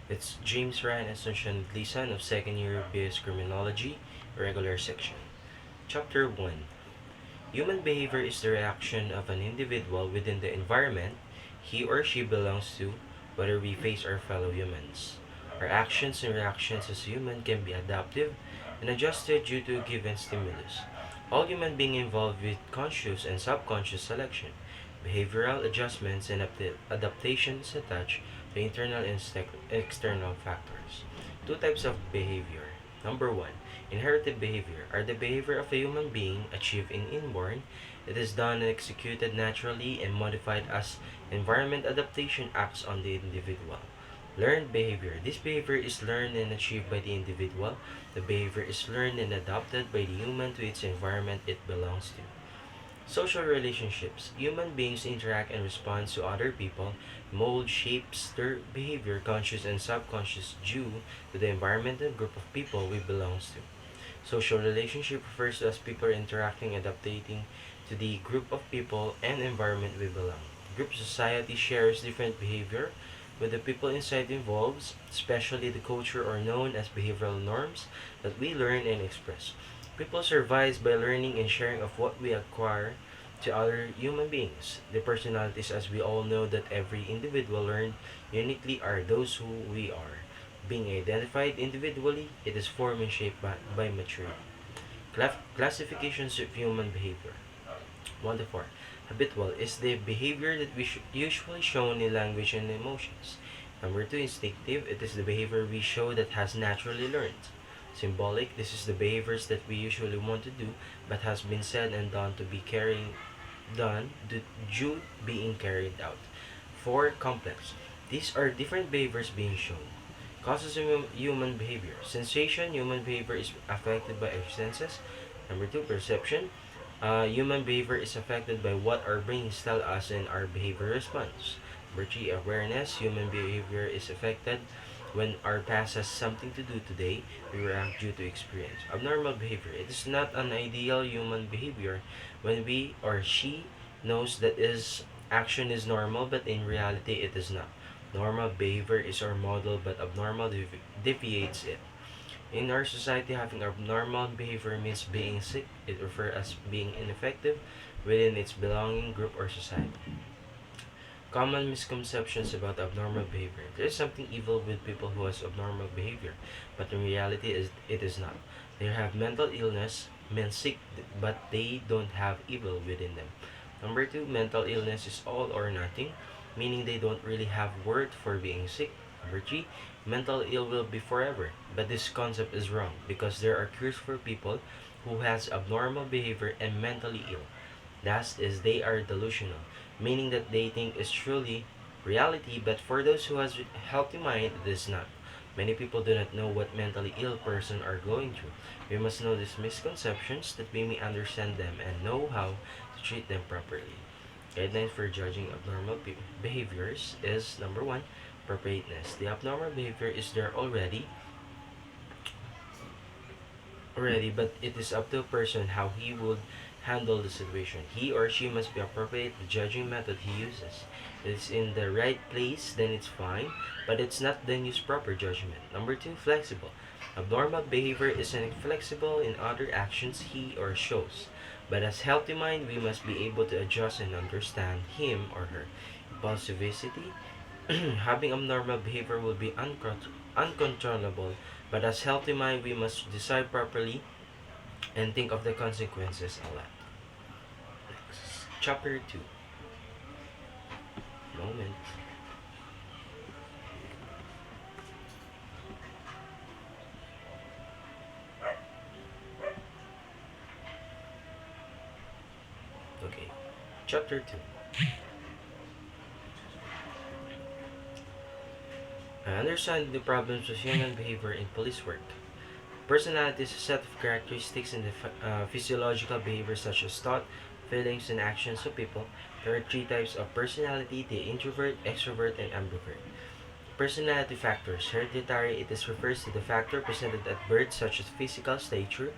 It's James RHIAN A Idlisan of second year BS Criminology, regular section. Chapter 1. Human behavior is the reaction of an individual within the environment he or she belongs to, whether we face our fellow humans. Our actions and reactions as human can be adaptive and adjusted due to a given stimulus. All human beings involved with conscious and subconscious selection, behavioral adjustments, and adaptations attached to internal and external factors. Two types of behavior. Number one, inherited behavior are the behavior of a human being achieved in inborn. It is done and executed naturally and modified as environment adaptation acts on the individual. Learned behavior. This behavior is learned and achieved by the individual. The behavior is learned and adopted by the human to its environment it belongs to. Social relationships. Human beings interact and respond to other people, mold shapes their behavior, conscious and subconscious, due to the environment and group of people we belong to. Social relationship refers to as people interacting and adapting to the group of people and environment we belong. Group society shares different behavior with the people inside involves, especially the culture or known as behavioral norms that we learn and express. People survive by learning and sharing of what we acquire to other human beings. The personalities, as we all know, that every individual learned uniquely are those who we are. Being identified individually, it is formed and shaped by maturity. Classifications of human behavior. 1 to 4. Habitual is the behavior that we usually shown in language and emotions. Number 2, instinctive. It is the behavior we show that has naturally learned. Symbolic. This is the behaviors that we usually want to do but has been said and done to be due being carried out. 4, complex. These are different behaviors being shown. Causes of human behavior. Sensation. Human behavior is affected by our senses. Number 2, perception. Human behavior is affected by what our brains tell us and our behavior responds. Number 3, awareness. Human behavior is affected when our past has something to do today, we react due to experience. Abnormal behavior. It is not an ideal human behavior when we or she knows that is action is normal, but in reality it is not. Normal behavior is our model, but abnormal deviates it. In our society, having abnormal behavior means being sick. It refers as being ineffective within its belonging group or society. Common misconceptions about abnormal behavior. There is something evil with people who has abnormal behavior, but in reality it is not. They have mental illness, men sick, but they don't have evil within them. Number 2, mental illness is all or nothing, meaning they don't really have worth for being sick. Number 3, mental ill will be forever, but this concept is wrong because there are cures for people who has abnormal behavior and mentally ill. That is, they are delusional, meaning that they think is truly reality, but for those who has healthy mind, it is not. Many people do not know what mentally ill person are going through. We must know these misconceptions that we may understand them and know how to treat them properly. Guidelines for judging abnormal behaviors is number 1, appropriateness. The abnormal behavior is there already, but it is up to a person how he would handle the situation. He or she must be appropriate the judging method he uses. If it's in the right place, then it's fine, but it's not, then use proper judgment. Number 2, flexible. Abnormal behavior is inflexible in other actions he or shows, but as healthy mind, we must be able to adjust and understand him or her. Impulsivity. Having abnormal behavior will be uncontrollable, but as healthy mind, we must decide properly and think of the consequences a lot. Next. Chapter 2. Moment. Okay. Chapter 2. Understand the problems of human behavior in police work. Personality is a set of characteristics in the physiological behaviors such as thought, feelings, and actions of people. There are 3 types of personality: the introvert, extrovert, and ambivert. Personality factors. Hereditary. It is refers to the factor presented at birth such as physical stature,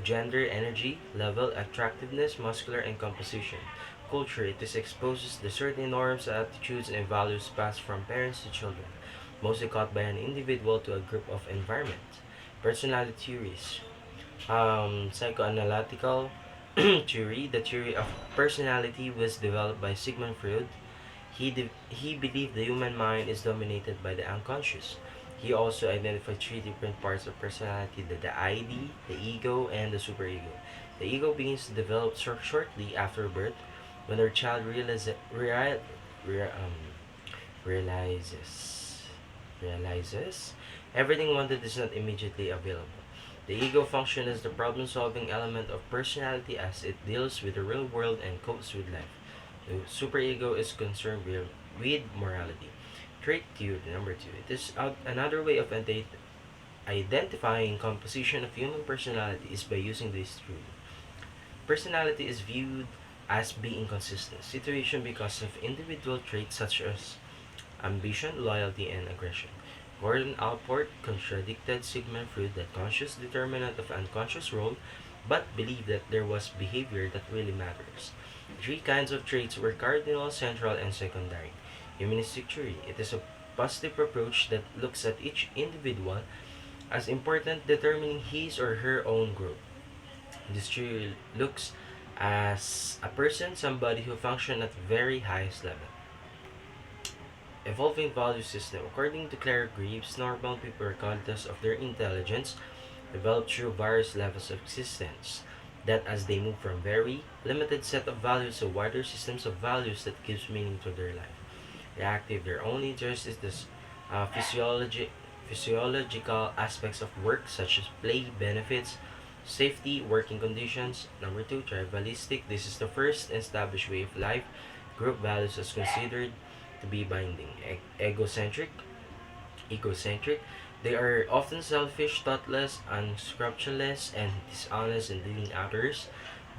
gender, energy, level, attractiveness, muscular, and composition. Culture. It is exposes the certain norms, attitudes, and values passed from parents to children. mostly caused by an individual to a group of environment. Personality theories. Psychoanalytical theory. The theory of personality was developed by Sigmund Freud. He believed the human mind is dominated by the unconscious. He also identified three different parts of personality: the ID, the ego, and the superego. The ego begins to develop shortly after birth, when our child rea- um, realizes realizes everything wanted is not immediately available. The ego functions as the problem-solving element of personality as it deals with the real world and copes with life. The superego is concerned with morality. Trait theory number two. It is another way of identifying composition of human personality is by using this theory. Personality is viewed as being consistent situation because of individual traits such as ambition, loyalty, and aggression. Gordon Allport contradicted Sigmund Freud that conscious determinant of unconscious role, but believed that there was behavior that really matters. Three kinds of traits were cardinal, central, and secondary. Humanistic theory. It is a positive approach that looks at each individual as important, determining his or her own growth. This theory looks as a person, somebody who functions at very highest level. Evolving value system. According to Claire Greaves, normal people, regardless of their intelligence, develop through various levels of existence. That as they move from very limited set of values to wider systems of values that gives meaning to their life. Reactive. Their only interest is this physiological aspects of work such as play, benefits, safety, working conditions. Number two, tribalistic. This is the first established way of life. Group values is considered to be binding. Egocentric. They are often selfish, thoughtless, unscrupulous, and dishonest in dealing others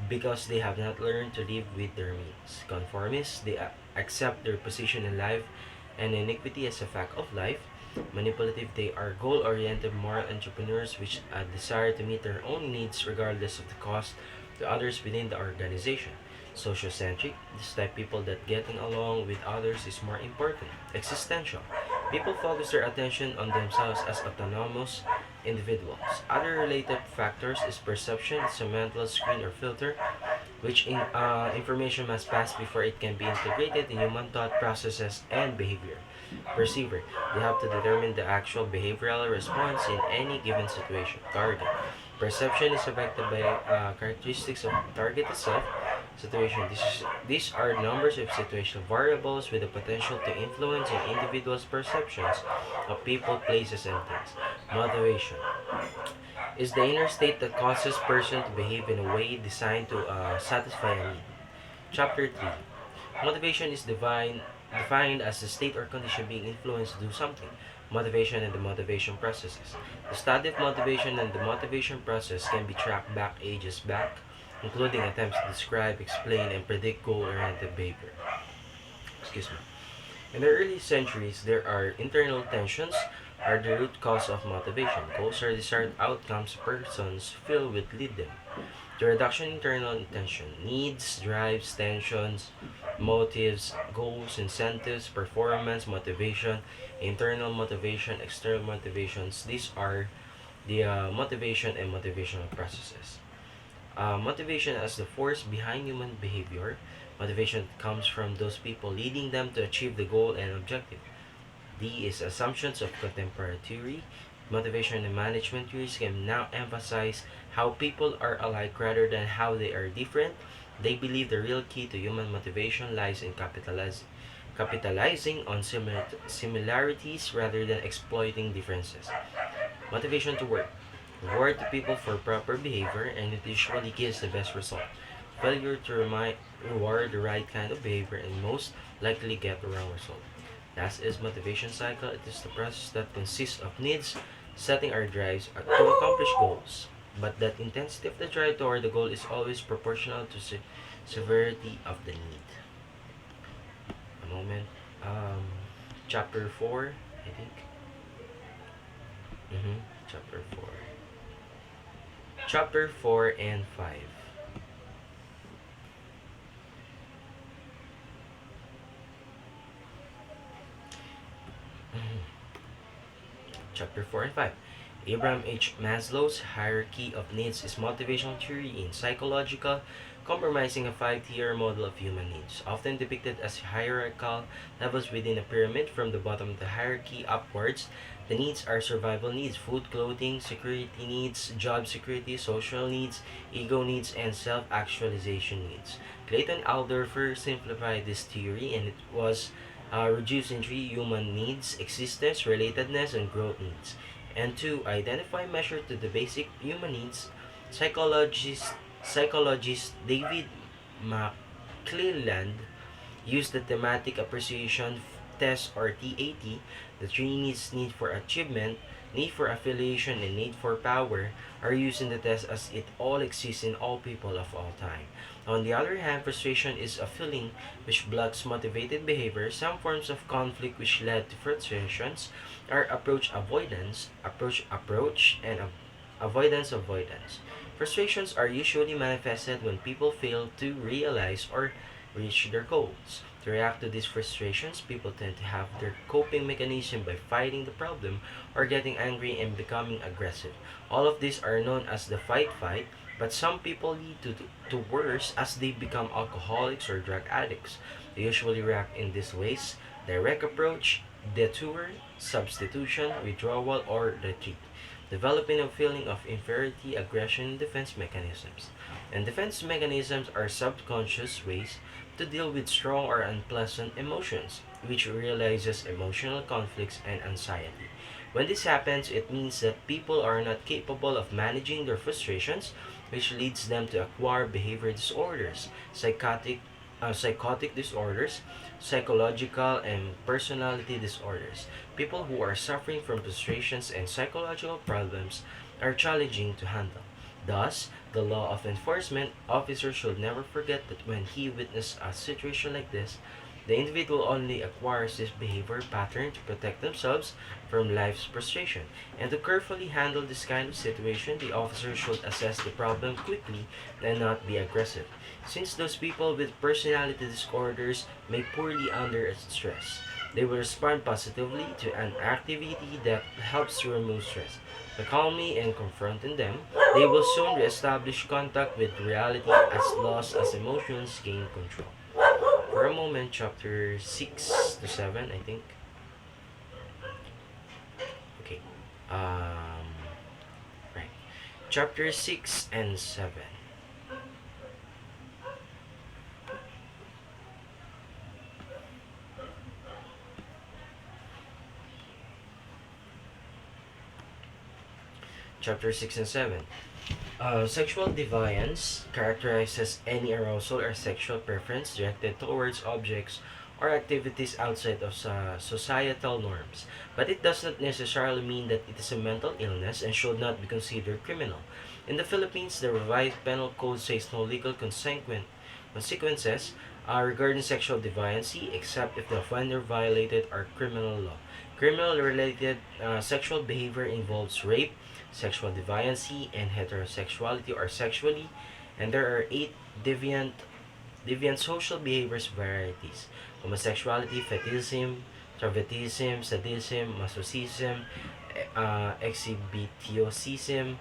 because they have not learned to live with their means. Conformists. They accept their position in life and iniquity as a fact of life. Manipulative. They are goal-oriented moral entrepreneurs which desire to meet their own needs regardless of the cost to others within the organization. Sociocentric. This type people that getting along with others is more important. Existential. People focus their attention on themselves as autonomous individuals. Other related factors is perception. It's a mental screen or filter which information must pass before it can be integrated in human thought processes and behavior. Perceiver. They have to determine the actual behavioral response in any given situation. Target. Perception is affected by characteristics of target itself. Situation. These are numbers of situational variables with the potential to influence an individual's perceptions of people, places, and things. Motivation is the inner state that causes person to behave in a way designed to satisfy a need. Chapter 3. Motivation is defined as a state or condition being influenced to do something. Motivation and the motivation processes. The study of motivation and the motivation process can be tracked back ages back, including attempts to describe, explain, and predict goal-oriented behavior. Excuse me. In the early centuries, there are internal tensions are the root cause of motivation. Goals are desired outcomes persons feel would lead them. The reduction in internal tension, needs, drives, tensions, motives, goals, incentives, performance, motivation, internal motivation, external motivations. These are the motivation and motivational processes. Motivation as the force behind human behavior. Motivation comes from those people leading them to achieve the goal and objective. D is assumptions of contemporary theory. Motivation and management theories can now emphasize how people are alike rather than how they are different. They believe the real key to human motivation lies in capitalizing on similarities rather than exploiting differences. Motivation to work. Reward the people for proper behavior and it usually gives the best result. Failure to reward the right kind of behavior and most likely get the wrong result. Last is motivation cycle. It is the process that consists of needs, setting our drives to accomplish goals. But that intensity of the drive toward the goal is always proportional to severity of the need. A moment. Um, Chapter 4, I think. Chapter 4. Chapter 4 and 5. Chapter 4 and 5. Abraham H. Maslow's hierarchy of needs is motivational theory in psychological, comprising a five-tier model of human needs, often depicted as hierarchical levels within a pyramid. From the bottom of the hierarchy upwards, the needs are survival needs, food, clothing, security needs, job security, social needs, ego needs, and self-actualization needs. Clayton Alderfer simplified this theory, and it was reduced in three human needs: existence, relatedness, and growth needs. And to identify measure to the basic human needs, psychologist David McClelland used the thematic appreciation test, or TAT. The three needs: need for achievement, need for affiliation, and need for power, are used in the test as it all exists in all people of all time. On the other hand, frustration is a feeling which blocks motivated behavior. Some forms of conflict which led to frustrations are approach, and avoidance. Frustrations are usually manifested when people fail to realize or reach their goals. To react to these frustrations, people tend to have their coping mechanism by fighting the problem or getting angry and becoming aggressive. All of these are known as the fight, but some people lead to worse as they become alcoholics or drug addicts. They usually react in these ways: direct approach, detour, substitution, withdrawal, or retreat, developing a feeling of inferiority, aggression, and defense mechanisms. And defense mechanisms are subconscious ways to deal with strong or unpleasant emotions, which realizes emotional conflicts and anxiety. When this happens, it means that people are not capable of managing their frustrations, which leads them to acquire behavior disorders, psychotic disorders, psychological and personality disorders. People who are suffering from frustrations and psychological problems are challenging to handle. Thus, the law of enforcement officer should never forget that when he witnesses a situation like this, the individual only acquires this behavior pattern to protect themselves from life's frustration. And to carefully handle this kind of situation, the officer should assess the problem quickly and not be aggressive, since those people with personality disorders may poorly under stress. They will respond positively to an activity that helps to remove stress. By calmly and confronting them, they will soon reestablish contact with reality as lost as emotions gain control. For a moment, chapter 6 to 7, I think. Okay. Right. Chapter 6 and 7. Chapter 6 and 7. Sexual deviance characterizes any arousal or sexual preference directed towards objects or activities outside of societal norms, but it does not necessarily mean that it is a mental illness and should not be considered criminal. In the Philippines, the revised penal code says no legal consequences regarding sexual deviancy except if the offender violated our criminal law. Criminal-related sexual behavior involves rape, sexual deviancy, and heterosexuality or sexually, and there are 8 deviant social behaviors varieties: homosexuality, fetishism, travestism, sadism, masochism, exhibitionism,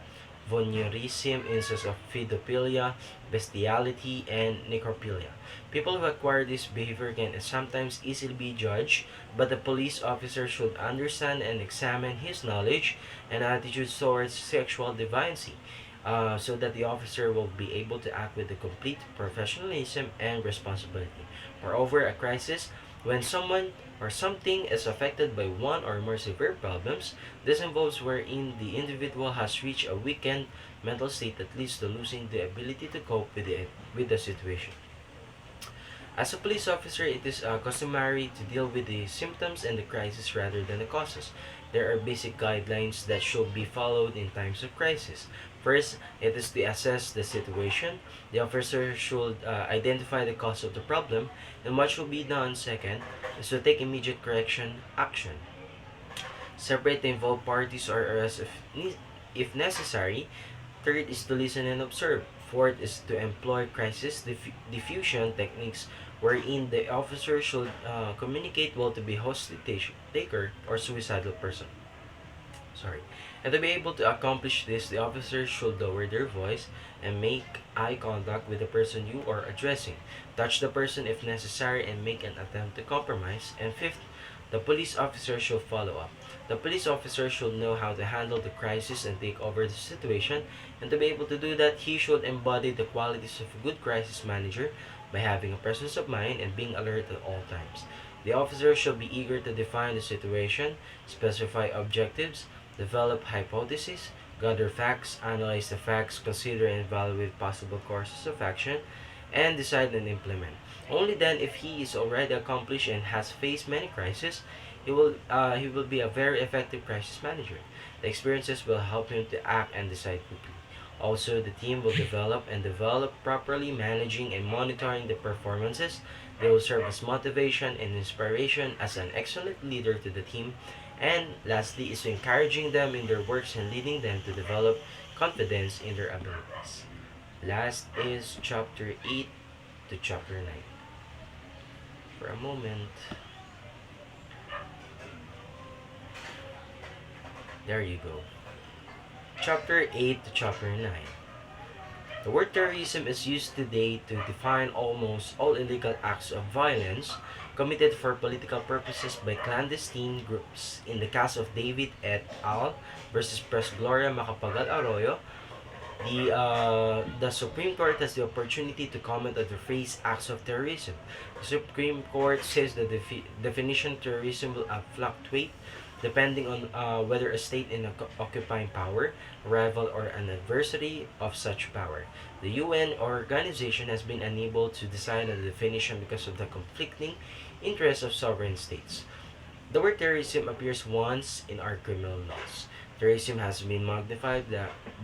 voyeurism, incest of pedophilia, bestiality, and necrophilia. People who acquire this behavior can sometimes easily be judged, but the police officer should understand and examine his knowledge and attitudes towards sexual deviancy, so that the officer will be able to act with the complete professionalism and responsibility. Moreover, a crisis, when someone or something is affected by one or more severe problems, this involves wherein the individual has reached a weakened mental state that leads to losing the ability to cope with the situation. As a police officer, it is customary to deal with the symptoms and the crisis rather than the causes. There are basic guidelines that should be followed in times of crisis. First, it is to assess the situation. The officer should identify the cause of the problem, and what should be done. Second, is to take immediate correction action. Separate the involved parties or arrest if necessary. Third is to listen and observe. Fourth is to employ crisis diffusion techniques wherein the officer should communicate well to be hostage taker or suicidal person. Sorry. And to be able to accomplish this, the officers should lower their voice and make eye contact with the person you are addressing. Touch the person if necessary and make an attempt to compromise. And fifth, the police officer should follow up. The police officer should know how to handle the crisis and take over the situation. And to be able to do that, he should embody the qualities of a good crisis manager by having a presence of mind and being alert at all times. The officer should be eager to define the situation, specify objectives, develop hypotheses, gather facts, analyze the facts, consider and evaluate possible courses of action, and decide and implement. Only then, if he is already accomplished and has faced many crises, he will be a very effective crisis manager. The experiences will help him to act and decide quickly. Also, the team will develop properly, managing and monitoring the performances. They will serve as motivation and inspiration as an excellent leader to the team. And lastly, is encouraging them in their works and leading them to develop confidence in their abilities. Last is chapter 8 to chapter 9. For a moment. There you go. Chapter 8 to chapter 9. The word terrorism is used today to define almost all illegal acts of violence committed for political purposes by clandestine groups. In the case of David et al. Versus Pres Gloria Macapagal Arroyo, the Supreme Court has the opportunity to comment on the phrase acts of terrorism. The Supreme Court says the definition of terrorism will fluctuate depending on whether a state in occupying power, a rival, or an adversary of such power. The UN organization has been unable to decide on the definition because of the conflicting interests of sovereign states. The word terrorism appears once in our criminal laws. Terrorism has been magnified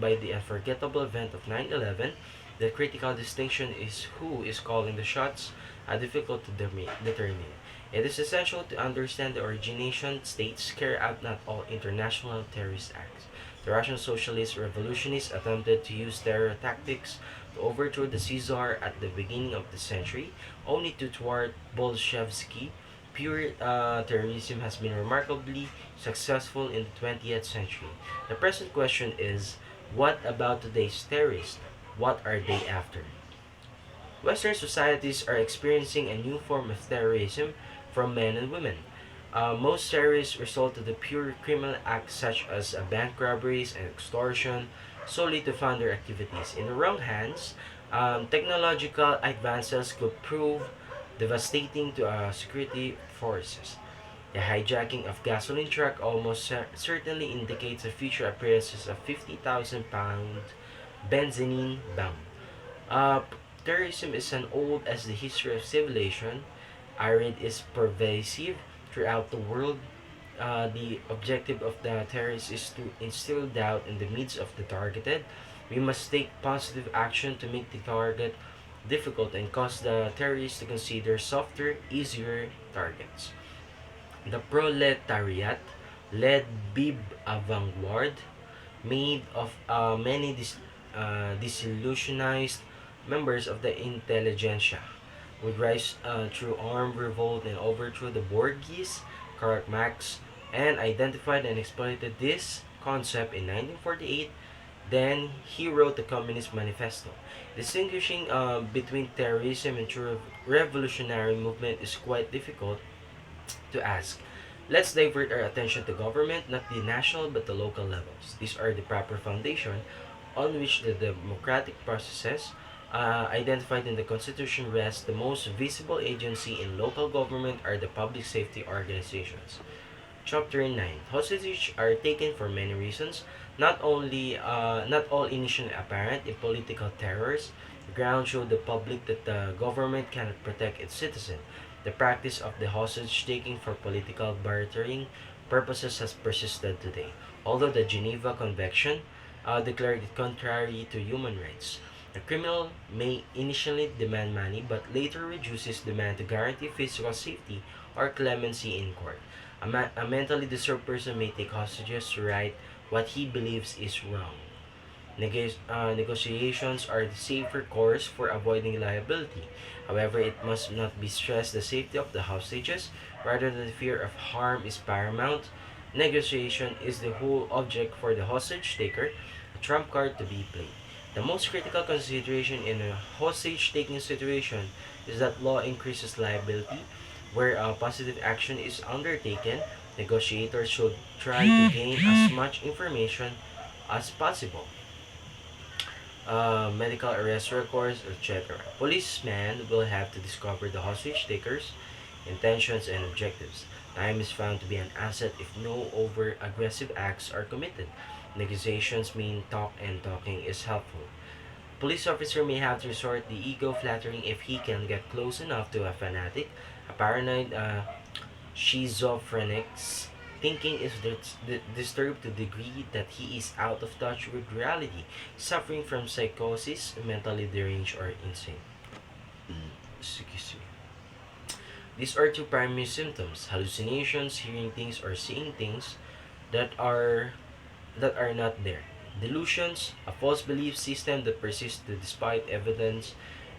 by the unforgettable event of 9/11. The critical distinction is who is calling the shots, difficult to determine. It is essential to understand the origination states carry out not all international terrorist acts. The Russian socialist revolutionists attempted to use terror tactics to overthrow the Caesar at the beginning of the century, only to thwart Bolsheviki. Pure terrorism has been remarkably successful in the 20th century. The present question is, what about today's terrorists? What are they after? Western societies are experiencing a new form of terrorism from men and women. Most terrorists resort to the pure criminal acts such as bank robberies and extortion solely to fund their activities. In the wrong hands, technological advances could prove devastating to security forces. The hijacking of gasoline truck almost certainly indicates the future appearances of 50,000-pound benzene bomb. Uh, Terrorism is as old as the history of civilization. IRREG is pervasive throughout the world. The objective of the terrorists is to instill doubt in the midst of the targeted. We must take positive action to make the target difficult and cause the terrorists to consider softer, easier targets. The proletariat led Bib avant-garde made of many disillusionized members of the intelligentsia would rise through armed revolt and overthrow the Borgies. Karl Marx and identified and exploited this concept in 1948. Then he wrote the Communist Manifesto. Distinguishing between terrorism and true revolutionary movement is quite difficult to ask. Let's divert our attention to government, not the national but the local levels. These are the proper foundation on which the democratic processes identified in the Constitution rest. The most visible agency in local government are the public safety organizations. Chapter 9. Hostages are taken for many reasons, not all initially apparent in political terrors. The ground showed the public that the government cannot protect its citizens. The practice of the hostage taking for political bartering purposes has persisted today, although the Geneva Convention declared it contrary to human rights. The criminal may initially demand money but later reduce his demand to guarantee physical safety or clemency in court. A mentally disturbed person may take hostages to right what he believes is wrong. Negotiations are the safer course for avoiding liability. However, it must not be stressed the safety of the hostages, rather than the fear of harm is paramount. negotiation is the whole object for the hostage taker, a trump card to be played. The most critical consideration in a hostage taking situation is that law increases liability. Where a positive action is undertaken, negotiators should try to gain as much information as possible, medical arrest records, etc. Policemen will have to discover the hostage takers' intentions and objectives. Time is found to be an asset if no over aggressive acts are committed. Negotiations mean talk, and talking is helpful. Police officer may have to resort the ego flattering if he can get close enough to a fanatic. A paranoid schizophrenic's thinking is disturbed to the degree that he is out of touch with reality, suffering from psychosis, mentally deranged, or insane. Excuse me. These are two primary symptoms: hallucinations, hearing things or seeing things that are not there. Delusions, a false belief system that persists despite evidence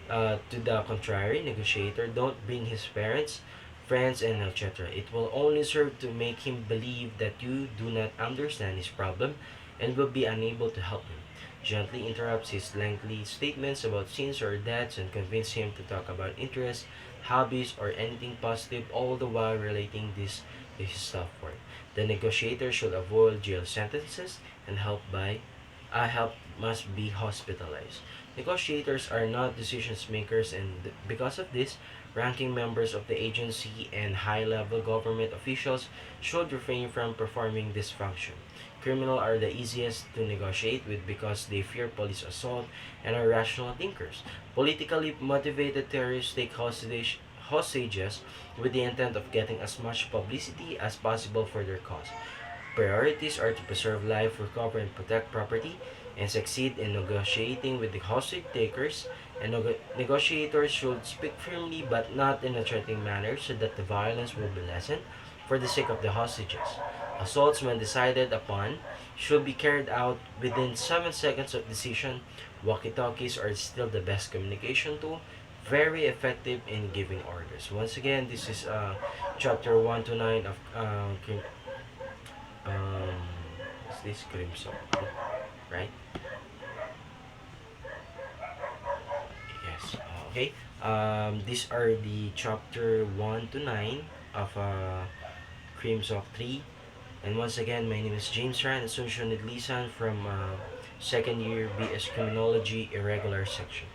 to the contrary. Negotiator don't bring his parents, friends, and etc. It will only serve to make him believe that you do not understand his problem and will be unable to help him. Gently interrupts his lengthy statements about sins or deaths and convince him to talk about interests, hobbies, or anything positive, all the while relating this to his self-worth. The negotiator should avoid jail sentences and help must be hospitalized. Negotiators are not decision makers, and because of this, ranking members of the agency and high-level government officials should refrain from performing this function. Criminals are the easiest to negotiate with because they fear police assault and are rational thinkers. Politically motivated terrorists take hostages with the intent of getting as much publicity as possible for their cause. Priorities are to preserve life, recover and protect property, and succeed in negotiating with the hostage takers. And negotiators should speak firmly but not in a threatening manner so that the violence will be lessened for the sake of the hostages. Assaults, when decided upon, should be carried out within 7 seconds of decision. Walkie-talkies are still the best communication tool, very effective in giving orders. Once again, this is chapter 1 to 9 of um, is this crimsoc3, right? Yes. Okay. These are the chapter 1 to 9 of crimsoc3. And once again, my name is James RHIAN, Associate Idlisan from second year BS Criminology Irregular section.